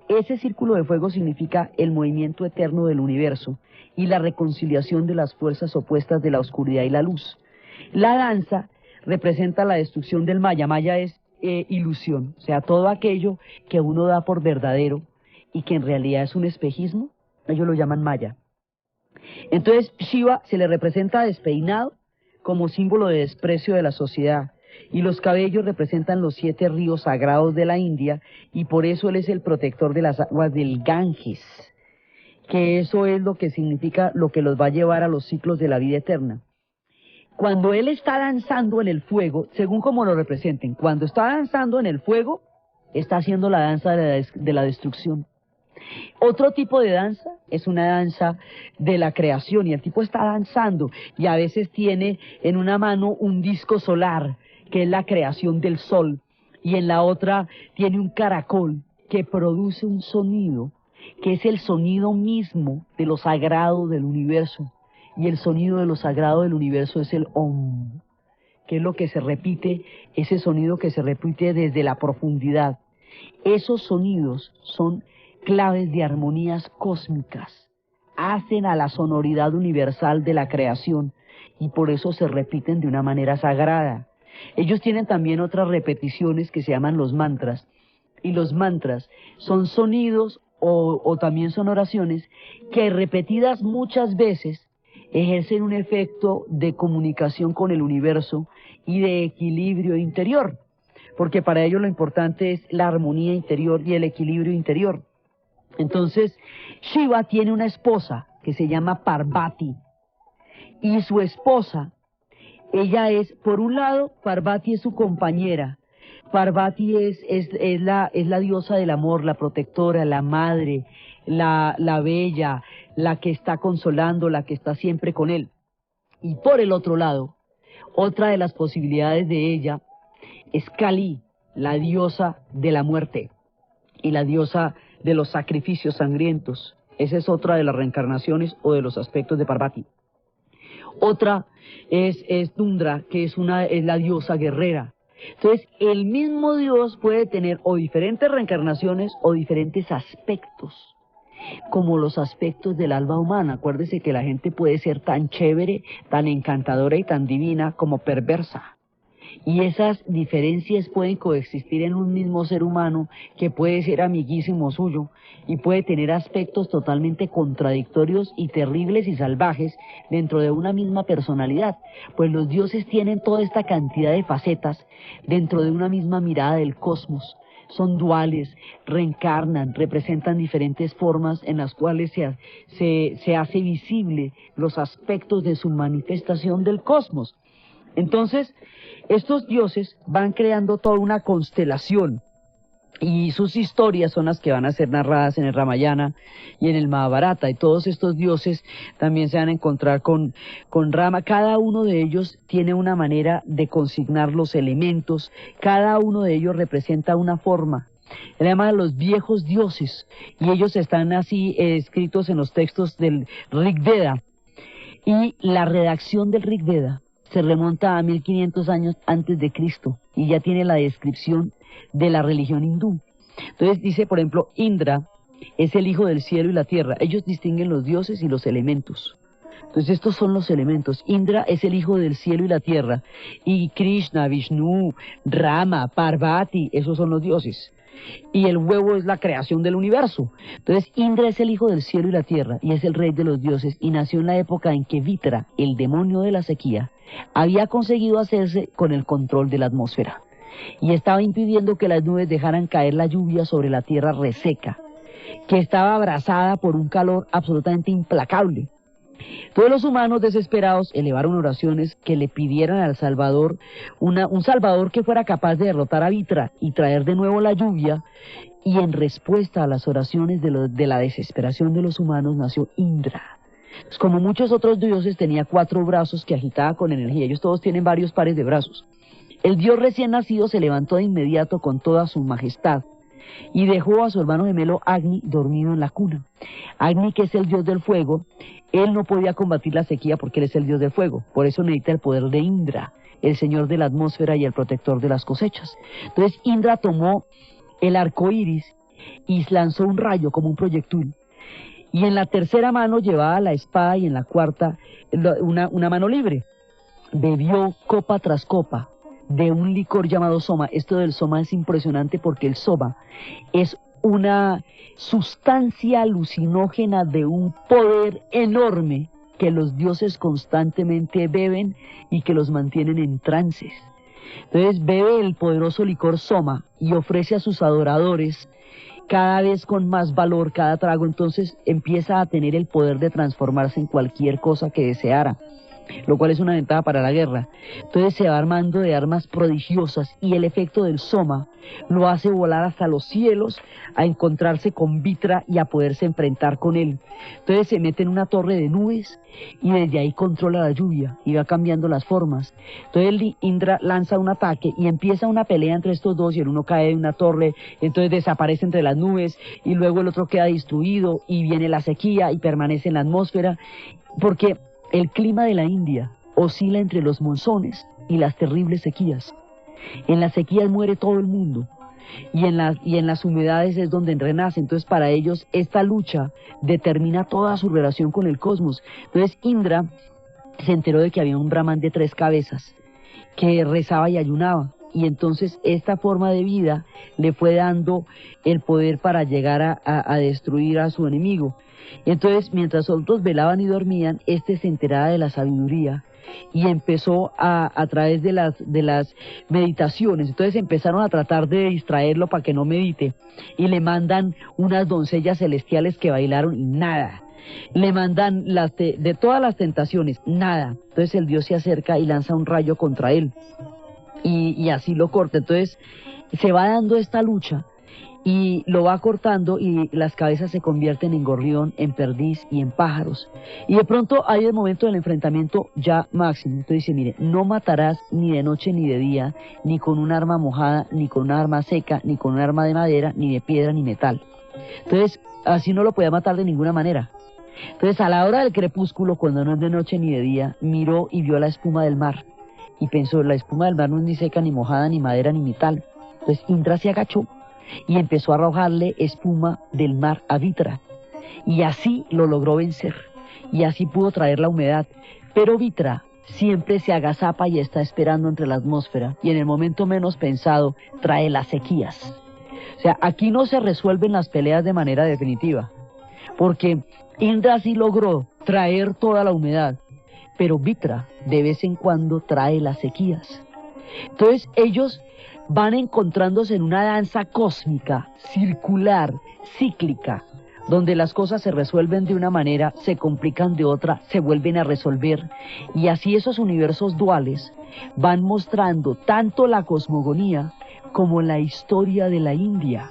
Ese círculo de fuego significa el movimiento eterno del universo y la reconciliación de las fuerzas opuestas de la oscuridad y la luz. La danza representa la destrucción del maya. Maya es ilusión, o sea, todo aquello que uno da por verdadero y que en realidad es un espejismo, ellos lo llaman maya. Entonces Shiva se le representa despeinado como símbolo de desprecio de la sociedad. Y los cabellos representan los 7 ríos sagrados de la India, y por eso él es el protector de las aguas del Ganges, que eso es lo que significa lo que los va a llevar a los ciclos de la vida eterna. Cuando él está danzando en el fuego, según como lo representen, cuando está danzando en el fuego, está haciendo la danza de la destrucción. Otro tipo de danza es una danza de la creación, y el tipo está danzando y a veces tiene en una mano un disco solar, que es la creación del sol, y en la otra tiene un caracol que produce un sonido, que es el sonido mismo de lo sagrado del universo, y el sonido de lo sagrado del universo es el Om, que es lo que se repite, ese sonido que se repite desde la profundidad. Esos sonidos son claves de armonías cósmicas, hacen a la sonoridad universal de la creación, y por eso se repiten de una manera sagrada. Ellos tienen también otras repeticiones que se llaman los mantras, y los mantras son sonidos o también son oraciones que repetidas muchas veces ejercen un efecto de comunicación con el universo y de equilibrio interior, porque para ellos lo importante es la armonía interior y el equilibrio interior. Entonces, Shiva tiene una esposa que se llama Parvati, y su esposa, ella es, por un lado, Parvati es su compañera. Parvati es la diosa del amor, la protectora, la madre, la bella, la que está consolando, la que está siempre con él. Y por el otro lado, otra de las posibilidades de ella es Kali, la diosa de la muerte y la diosa de los sacrificios sangrientos. Esa es otra de las reencarnaciones o de los aspectos de Parvati. Otra es Tundra, que es la diosa guerrera. Entonces, el mismo Dios puede tener o diferentes reencarnaciones o diferentes aspectos, como los aspectos del alma humana. Acuérdese que la gente puede ser tan chévere, tan encantadora y tan divina como perversa. Y esas diferencias pueden coexistir en un mismo ser humano que puede ser amiguísimo suyo y puede tener aspectos totalmente contradictorios y terribles y salvajes dentro de una misma personalidad. Pues los dioses tienen toda esta cantidad de facetas dentro de una misma mirada del cosmos. Son duales, reencarnan, representan diferentes formas en las cuales se hace visible los aspectos de su manifestación del cosmos. Entonces, estos dioses van creando toda una constelación Y sus historias son las que van a ser narradas en el Ramayana y en el Mahabharata. Y todos estos dioses también se van a encontrar con Rama. Cada uno de ellos tiene una manera de consignar los elementos. Cada uno de ellos representa una forma. Él llama a los viejos dioses. Y ellos están así escritos en los textos del Rig Veda. Y la redacción del Rig Veda se remonta a 1500 años antes de Cristo. Y ya tiene la descripción de la religión hindú. Entonces dice, por ejemplo, Indra es el hijo del cielo y la tierra. Ellos distinguen los dioses y los elementos. Entonces estos son los elementos. Indra es el hijo del cielo y la tierra. Y Krishna, Vishnu, Rama, Parvati, esos son los dioses. Y el huevo es la creación del universo. Entonces Indra es el hijo del cielo y la tierra y es el rey de los dioses y nació en la época en que Vitra, el demonio de la sequía, había conseguido hacerse con el control de la atmósfera y estaba impidiendo que las nubes dejaran caer la lluvia sobre la tierra reseca, que estaba abrasada por un calor absolutamente implacable. Todos los humanos desesperados elevaron oraciones que le pidieran al Salvador, un Salvador que fuera capaz de derrotar a Vitra y traer de nuevo la lluvia, y en respuesta a las oraciones de la desesperación de los humanos nació Indra. Pues como muchos otros dioses tenía 4 brazos que agitaba con energía, ellos todos tienen varios pares de brazos. El dios recién nacido se levantó de inmediato con toda su majestad y dejó a su hermano gemelo Agni dormido en la cuna. Agni, que es el dios del fuego, él no podía combatir la sequía porque él es el dios del fuego, por eso necesita el poder de Indra, el señor de la atmósfera y el protector de las cosechas. Entonces Indra tomó el arco iris y lanzó un rayo como un proyectil, y en la tercera mano llevaba la espada y en la cuarta una mano libre. Bebió copa tras copa de un licor llamado soma. Esto del soma es impresionante porque el soma es una sustancia alucinógena de un poder enorme que los dioses constantemente beben y que los mantienen en trances. Entonces bebe el poderoso licor soma y ofrece a sus adoradores cada vez con más valor cada trago. Entonces empieza a tener el poder de transformarse en cualquier cosa que deseara, lo cual es una ventaja para la guerra. Entonces se va armando de armas prodigiosas y el efecto del soma lo hace volar hasta los cielos a encontrarse con Vitra y a poderse enfrentar con él. Entonces se mete en una torre de nubes y desde ahí controla la lluvia y va cambiando las formas. Entonces Indra lanza un ataque y empieza una pelea entre estos dos y el uno cae de una torre, entonces desaparece entre las nubes y luego el otro queda destruido y viene la sequía y permanece en la atmósfera, porque el clima de la India oscila entre los monzones y las terribles sequías. En las sequías muere todo el mundo y en las humedades es donde renace. Entonces para ellos esta lucha determina toda su relación con el cosmos. Entonces Indra se enteró de que había un Brahman de 3 cabezas que rezaba y ayunaba, y entonces esta forma de vida le fue dando el poder para llegar a destruir a su enemigo. Entonces, mientras otros velaban y dormían, este se enteraba de la sabiduría y empezó a través de las meditaciones. Entonces empezaron a tratar de distraerlo para que no medite y le mandan unas doncellas celestiales que bailaron y nada. Le mandan de todas las tentaciones, nada. Entonces el dios se acerca y lanza un rayo contra él y así lo corta. Entonces se va dando esta lucha y lo va cortando y las cabezas se convierten en gorrión, en perdiz y en pájaros. Y de pronto hay el momento del enfrentamiento ya máximo. Entonces dice, mire, no matarás ni de noche ni de día, ni con un arma mojada, ni con un arma seca, ni con un arma de madera, ni de piedra, ni metal. Entonces así no lo podía matar de ninguna manera. Entonces a la hora del crepúsculo, cuando no es de noche ni de día, miró y vio la espuma del mar. Y pensó, la espuma del mar no es ni seca, ni mojada, ni madera, ni metal. Entonces Indra se agachó y empezó a arrojarle espuma del mar a Vitra, y así lo logró vencer, y así pudo traer la humedad. Pero Vitra siempre se agazapa y está esperando entre la atmósfera, y en el momento menos pensado trae las sequías. O sea, aquí no se resuelven las peleas de manera definitiva, porque Indra sí logró traer toda la humedad, pero Vitra de vez en cuando trae las sequías. Entonces ellos van encontrándose en una danza cósmica, circular, cíclica, donde las cosas se resuelven de una manera, se complican de otra, se vuelven a resolver, y así esos universos duales van mostrando tanto la cosmogonía como la historia de la India.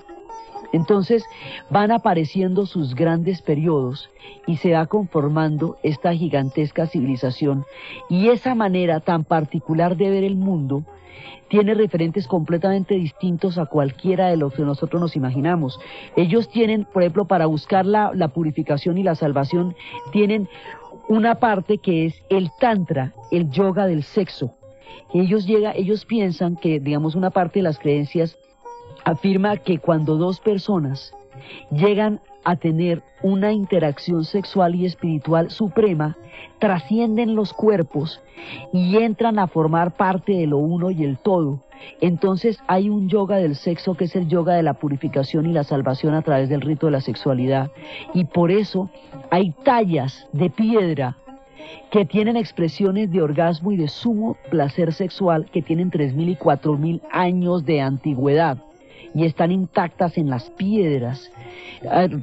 Entonces van apareciendo sus grandes periodos y se va conformando esta gigantesca civilización, y esa manera tan particular de ver el mundo tiene referentes completamente distintos a cualquiera de los que nosotros nos imaginamos. Ellos tienen, por ejemplo, para buscar la purificación y la salvación, tienen una parte que es el tantra, el yoga del sexo. Ellos piensan que, digamos, una parte de las creencias afirma que cuando dos personas llegan a tener una interacción sexual y espiritual suprema, trascienden los cuerpos y entran a formar parte de lo uno y el todo. Entonces hay un yoga del sexo que es el yoga de la purificación y la salvación a través del rito de la sexualidad, y por eso hay tallas de piedra que tienen expresiones de orgasmo y de sumo placer sexual que tienen 3.000 y 4.000 años de antigüedad y están intactas en las piedras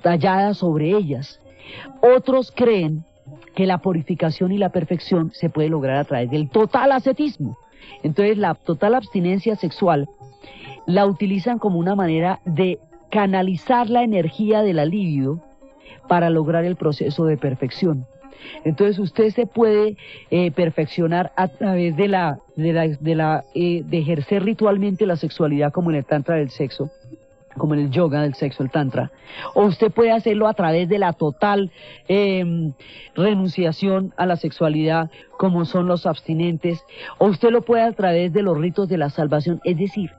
talladas sobre ellas. Otros creen que la purificación y la perfección se puede lograr a través del total ascetismo. Entonces la total abstinencia sexual la utilizan como una manera de canalizar la energía de la libido para lograr el proceso de perfección. Entonces usted se puede perfeccionar a través de ejercer ritualmente la sexualidad, como en el tantra del sexo, como en el yoga del sexo, el tantra, o usted puede hacerlo a través de la total renunciación a la sexualidad, como son los abstinentes, o usted lo puede a través de los ritos de la salvación. Es decir,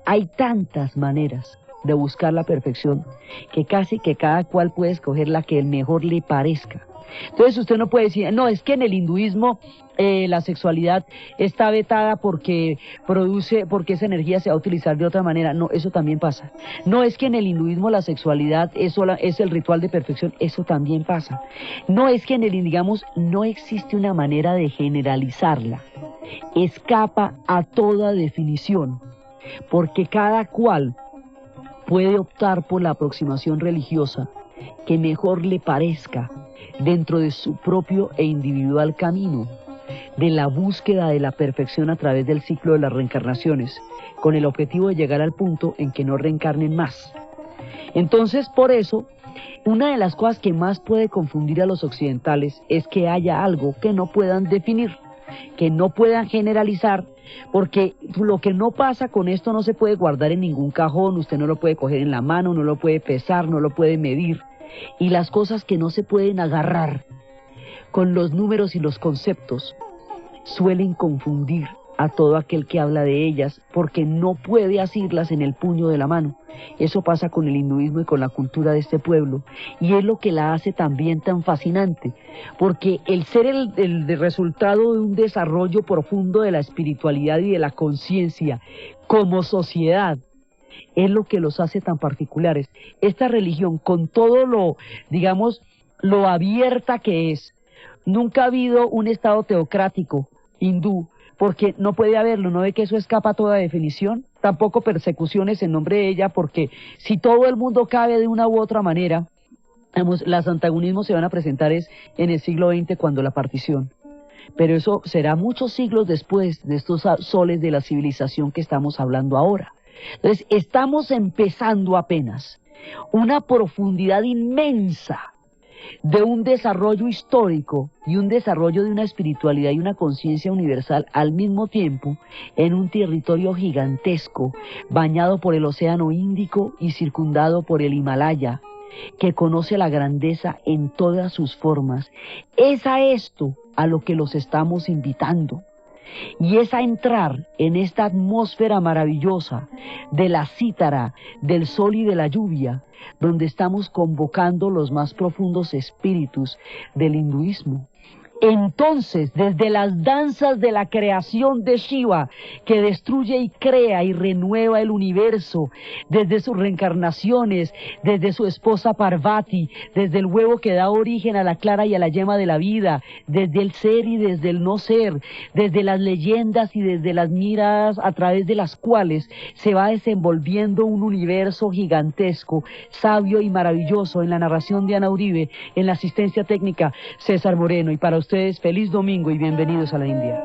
hay tantas maneras de buscar la perfección que casi que cada cual puede escoger la que mejor le parezca. Entonces usted no puede decir, no, es que en el hinduismo la sexualidad está vetada porque esa energía se va a utilizar de otra manera. No, eso también pasa. No, es que en el hinduismo la sexualidad es el ritual de perfección. Eso también pasa. No, es que en el, digamos, no existe una manera de generalizarla. Escapa a toda definición, porque cada cual puede optar por la aproximación religiosa que mejor le parezca dentro de su propio e individual camino de la búsqueda de la perfección a través del ciclo de las reencarnaciones, con el objetivo de llegar al punto en que no reencarnen más. Entonces, por eso, una de las cosas que más puede confundir a los occidentales es que haya algo que no puedan definir, que no puedan generalizar, porque lo que no pasa con esto no se puede guardar en ningún cajón, usted no lo puede coger en la mano, no lo puede pesar, no lo puede medir. Y las cosas que no se pueden agarrar con los números y los conceptos suelen confundir a todo aquel que habla de ellas, porque no puede asirlas en el puño de la mano. Eso pasa con el hinduismo y con la cultura de este pueblo, y es lo que la hace también tan fascinante, porque el ser el resultado de un desarrollo profundo de la espiritualidad y de la conciencia como sociedad es lo que los hace tan particulares. Esta religión, con todo lo, digamos, lo abierta que es, nunca ha habido un estado teocrático hindú, porque no puede haberlo, no ve que eso escapa a toda definición, tampoco persecuciones en nombre de ella, porque si todo el mundo cabe de una u otra manera, digamos, los antagonismos se van a presentar es en el siglo XX, cuando la partición, pero eso será muchos siglos después de estos soles de la civilización que estamos hablando ahora. Entonces estamos empezando apenas una profundidad inmensa de un desarrollo histórico y un desarrollo de una espiritualidad y una conciencia universal al mismo tiempo en un territorio gigantesco bañado por el Océano Índico y circundado por el Himalaya, que conoce la grandeza en todas sus formas. Es a esto a lo que los estamos invitando. Y es a entrar en esta atmósfera maravillosa de la cítara, del sol y de la lluvia, donde estamos convocando los más profundos espíritus del hinduismo. Entonces, desde las danzas de la creación de Shiva, que destruye y crea y renueva el universo, desde sus reencarnaciones, desde su esposa Parvati, desde el huevo que da origen a la clara y a la yema de la vida, desde el ser y desde el no ser, desde las leyendas y desde las miradas a través de las cuales se va desenvolviendo un universo gigantesco, sabio y maravilloso. En la narración de Ana Uribe, en la asistencia técnica César Moreno, y para ustedes feliz domingo y bienvenidos a la India.